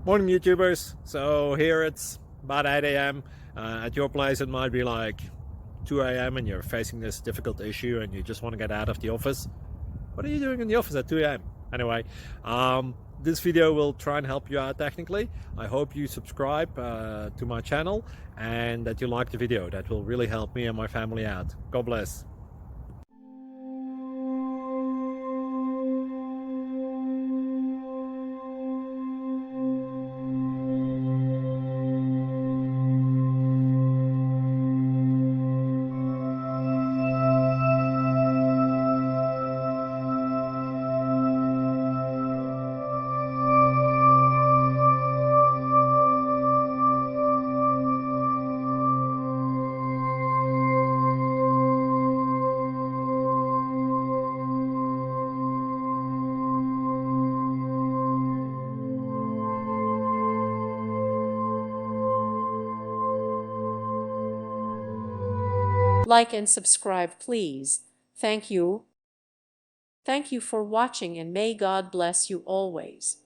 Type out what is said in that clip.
Morning, YouTubers. So here it's about 8 a.m. At your place it might be like 2 a.m. and you're facing this difficult issue and you just want to get out of the office. What are you doing in the office at 2 a.m.? Anyway, this video will try and help you out technically. I hope you subscribe to my channel and that you like the video. That will really help me and my family out. God bless. Like and subscribe, please. Thank you. Thank you for watching, and may God bless you always.